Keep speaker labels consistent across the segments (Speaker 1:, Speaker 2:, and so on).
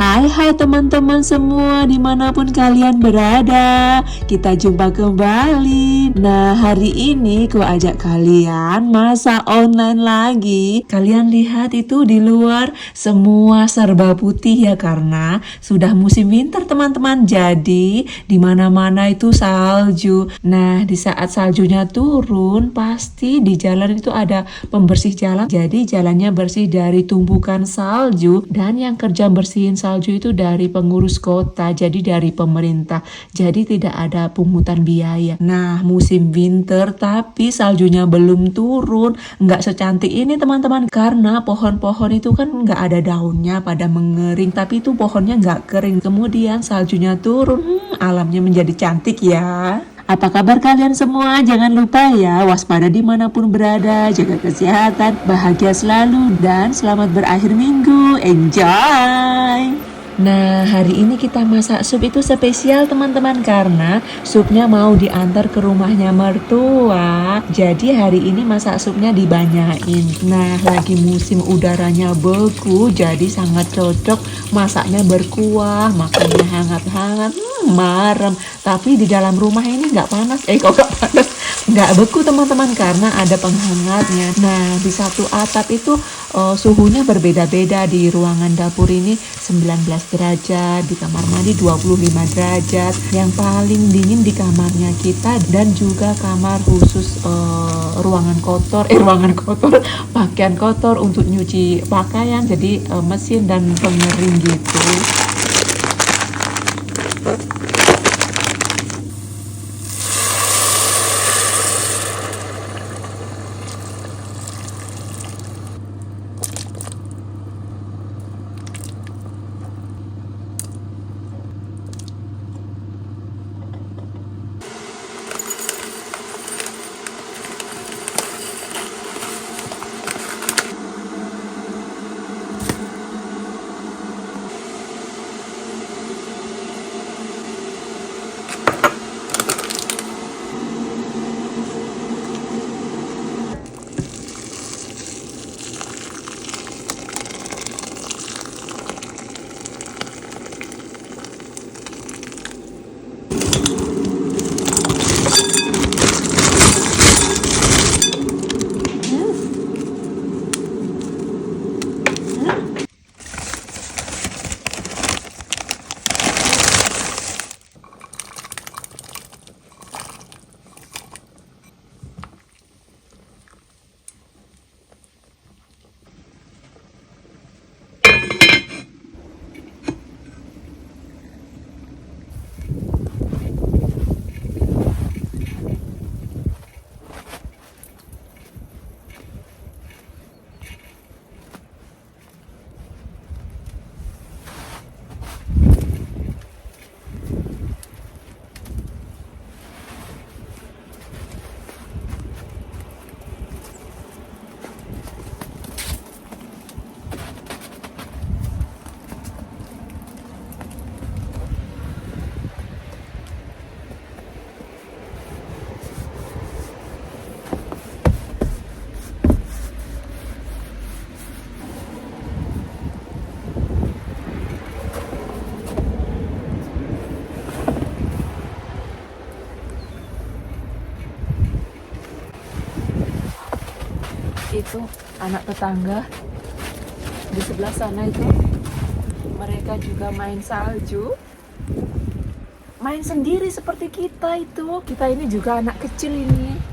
Speaker 1: Hai teman-teman semua dimanapun kalian berada, kita jumpa kembali. Nah, hari ini ku ajak kalian masak online lagi. Kalian lihat itu di luar semua serba putih ya, karena sudah musim winter teman-teman. Jadi di mana-mana itu salju. Nah, di saat saljunya turun pasti di jalan itu ada pembersih jalan. Jadi jalannya bersih dari tumpukan salju, dan yang kerja bersihin salju itu dari pengurus kota, jadi dari pemerintah. Jadi tidak ada pungutan biaya. Nah, musim winter tapi saljunya belum turun, nggak secantik ini teman-teman, karena pohon-pohon itu kan nggak ada daunnya, pada mengering, tapi itu pohonnya nggak kering. Kemudian saljunya turun, alamnya menjadi cantik ya. Apa kabar kalian semua? Jangan lupa ya, waspada dimanapun berada, jaga kesehatan, bahagia selalu, dan selamat berakhir minggu. Enjoy! Nah, hari ini kita masak sup itu spesial teman-teman, karena supnya mau diantar ke rumahnya mertua. Jadi hari ini masak supnya dibanyain. Nah, lagi musim udaranya beku, jadi sangat cocok masaknya berkuah, makannya hangat-hangat, marem. Tapi di dalam rumah ini nggak panas, kok nggak panas? Nggak beku teman-teman, karena ada penghangatnya. Nah, di satu atap itu suhunya berbeda-beda. Di ruangan dapur ini 19 derajat, di kamar mandi 25 derajat. Yang paling dingin di kamarnya kita, dan juga kamar khusus ruangan kotor, pakaian kotor untuk nyuci pakaian. Jadi mesin dan pengering gitu. Itu anak tetangga di sebelah sana itu, mereka juga main salju, main sendiri seperti kita itu. Kita ini juga anak kecil ini.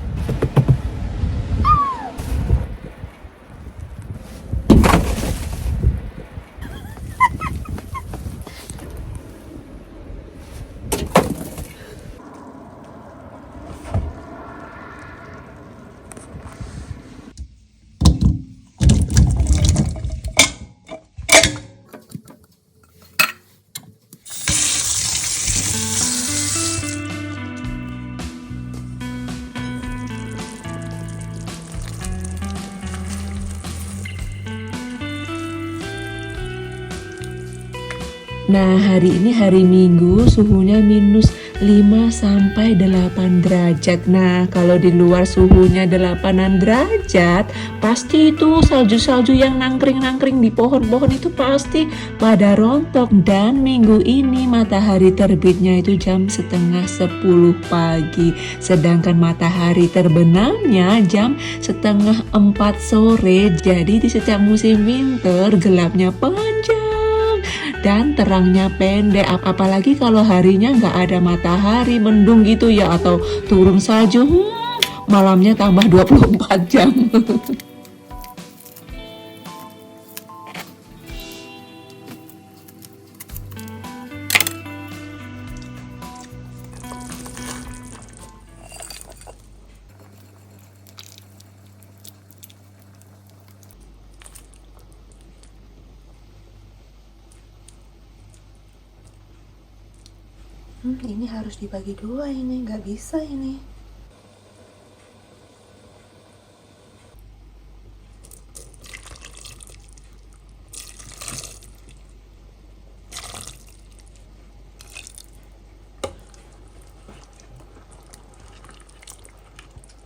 Speaker 1: Nah, hari ini hari Minggu, suhunya minus 5-8 derajat. Nah, kalau di luar suhunya 8 derajat, pasti itu salju-salju yang nangkring-nangkring di pohon-pohon itu pasti pada rontok. Dan minggu ini matahari terbitnya itu jam setengah 10 pagi, sedangkan matahari terbenamnya jam setengah 4 sore. Jadi di setiap musim winter gelapnya panjang dan terangnya pendek, apalagi kalau harinya nggak ada matahari, mendung gitu ya, atau turun salju, malamnya tambah 24 jam. Ini harus dibagi dua, ini nggak bisa ini.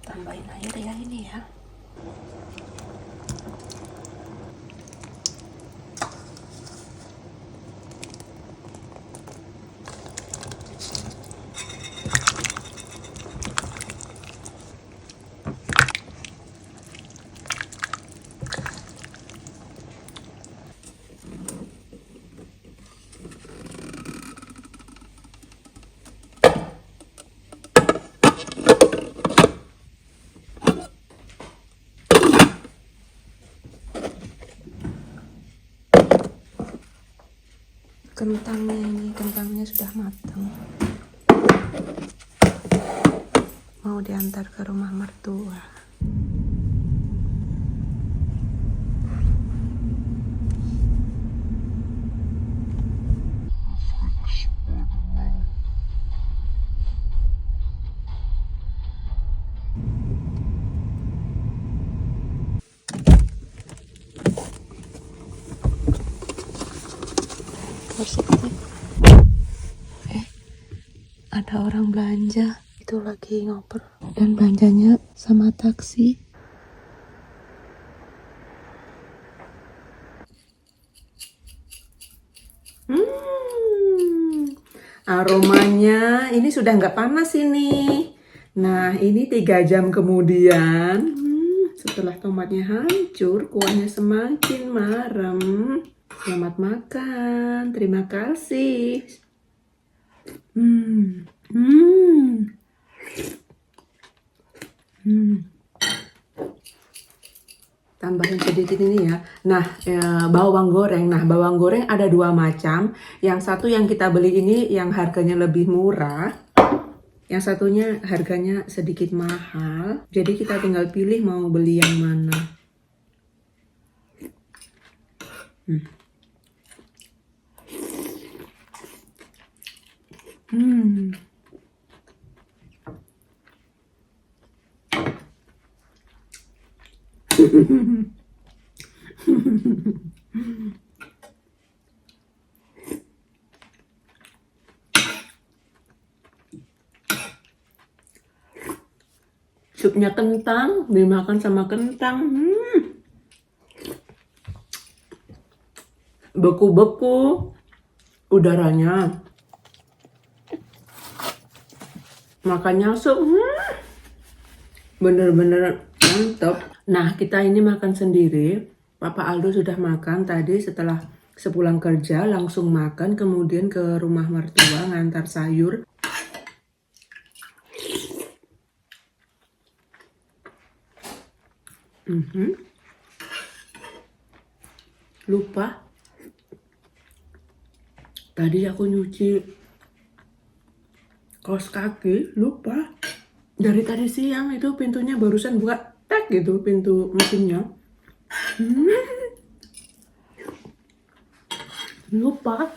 Speaker 1: Tambahin air ya ini ya. Kentangnya sudah matang, mau diantar ke rumah mertua. Ada orang belanja itu lagi ngoper dan belanjanya sama taksi. Aromanya ini sudah nggak panas ini. Nah, ini 3 jam kemudian, setelah tomatnya hancur, kuahnya semakin marem. Selamat makan, terima kasih. Tambahin sedikit ini ya. Nah, bawang goreng. Nah, bawang goreng ada 2 macam. Yang satu yang kita beli ini yang harganya lebih murah. Yang satunya harganya sedikit mahal. Jadi kita tinggal pilih mau beli yang mana. Supnya kentang, dimakan sama kentang. Beku-beku udaranya. Makannya sup, bener-bener mantap. Nah, kita ini makan sendiri. Papa Aldo sudah makan tadi setelah sepulang kerja, langsung makan, kemudian ke rumah mertua ngantar sayur. Lupa. Tadi aku nyuci kaos kaki, lupa. Dari tadi siang itu pintunya barusan buka, tek gitu pintu mesinnya. Lupa.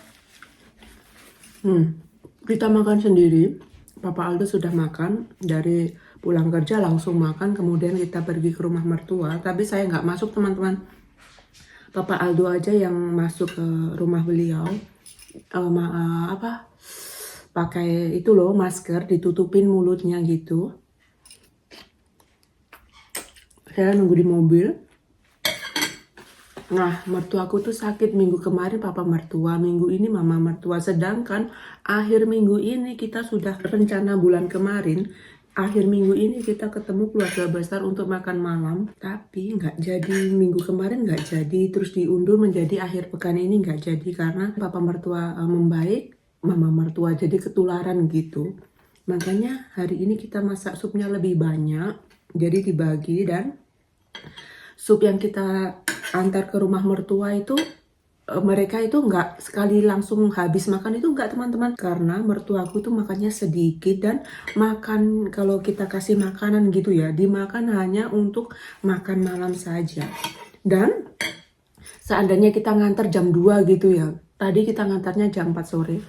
Speaker 1: Kita makan sendiri. Papa Aldo sudah makan, dari pulang kerja langsung makan, kemudian kita pergi ke rumah mertua. Tapi saya nggak masuk, teman-teman. Papa Aldo aja yang masuk ke rumah beliau. pakai itu loh, masker, ditutupin mulutnya gitu. Saya nunggu di mobil. Nah, mertuaku tuh sakit minggu kemarin, papa mertua, minggu ini mama mertua. Sedangkan akhir minggu ini kita sudah rencana bulan kemarin, akhir minggu ini kita ketemu keluarga besar untuk makan malam. Tapi nggak jadi, minggu kemarin nggak jadi, terus diundur menjadi akhir pekan ini nggak jadi. Karena papa mertua membaik, mama mertua jadi ketularan gitu. Makanya hari ini kita masak supnya lebih banyak, jadi dibagi. Dan sup yang kita antar ke rumah mertua itu mereka itu nggak sekali langsung habis makan itu nggak teman-teman, karena mertuaku tuh makannya sedikit dan makan kalau kita kasih makanan gitu ya dimakan hanya untuk makan malam saja. Dan seandainya kita ngantar jam 2 gitu ya, tadi kita ngantarnya jam 4 sore.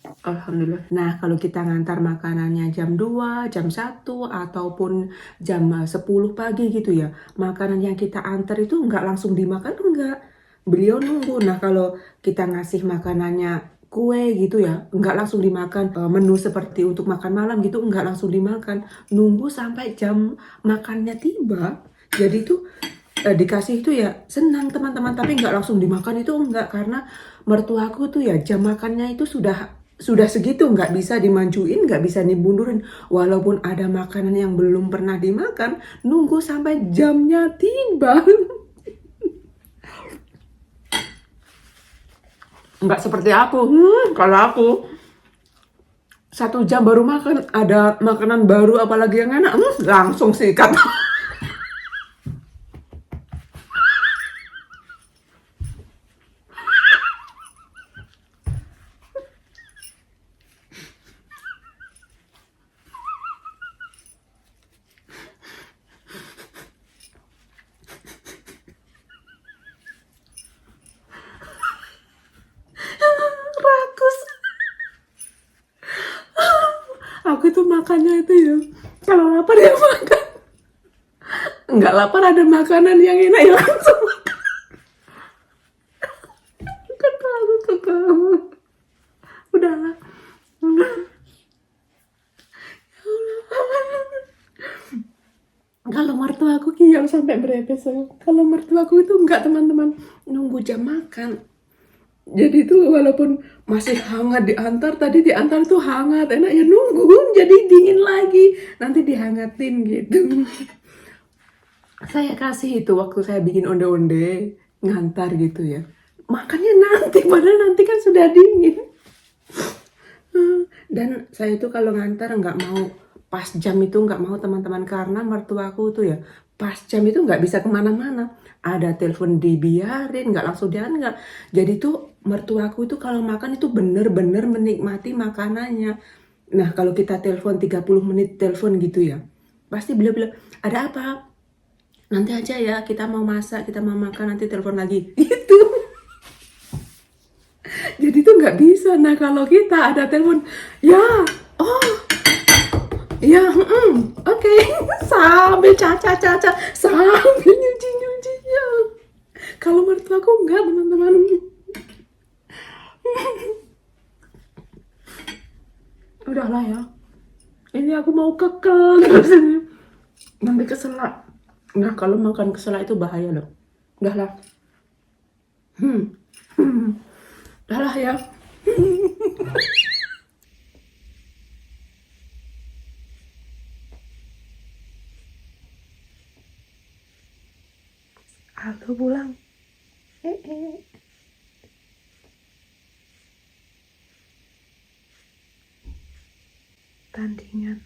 Speaker 1: Alhamdulillah. Nah, kalau kita ngantar makanannya jam 2, jam 1, ataupun jam 10 pagi gitu ya, makanan yang kita antar itu nggak langsung dimakan, enggak. Beliau nunggu. Nah, kalau kita ngasih makanannya kue gitu ya, nggak langsung dimakan. Menu seperti untuk makan malam gitu, nggak langsung dimakan. Nunggu sampai jam makannya tiba. Jadi itu dikasih itu ya senang teman-teman, tapi nggak langsung dimakan itu enggak, karena mertuaku tuh ya jam makannya itu sudah segitu, nggak bisa dimajuin, nggak bisa dibundurin. Walaupun ada makanan yang belum pernah dimakan, nunggu sampai jamnya tiba. Nggak seperti aku. Kalau aku 1 jam baru makan, ada makanan baru apalagi yang enak, langsung sikat. Rakus. Aku tuh makannya itu ya, kalau lapar ya makan, nggak lapar ada makanan yang enak ya langsung makan. Ketawa. Udahlah. Kalau mertuaku yang sampai beres. Kalau mertuaku itu enggak teman-teman, nunggu jam makan. Jadi itu walaupun masih hangat diantar, tadi diantar tuh hangat, enak ya nunggu, jadi dingin lagi, nanti dihangatin gitu. Saya kasih itu waktu saya bikin onde-onde, ngantar gitu ya. Makannya nanti, padahal nanti kan sudah dingin. Dan saya itu kalau ngantar nggak mau pas jam itu, nggak mau teman-teman, karena mertuaku tuh ya pas jam itu nggak bisa kemana-mana, ada telepon dibiarin, nggak langsung diangkat. Jadi tuh mertuaku itu kalau makan itu bener-bener menikmati makanannya. Nah, kalau kita telepon 30 menit telepon gitu ya, pasti beliau bilang, ada apa? Nanti aja ya, kita mau masak, kita mau makan, nanti telepon lagi. Gitu. Jadi tuh nggak bisa. Nah, kalau kita ada telepon, ya, oh, ya, oke. Sambil caca, sambil nyuci-nyucinya. Kalau mertuaku enggak, teman-teman. Udahlah ya. Ini aku mau kekel terus ini. Nanti keselak. Nah, kalau makan keselak itu bahaya loh. Udahlah. Udahlah ya. Halo pulang. Tandingan.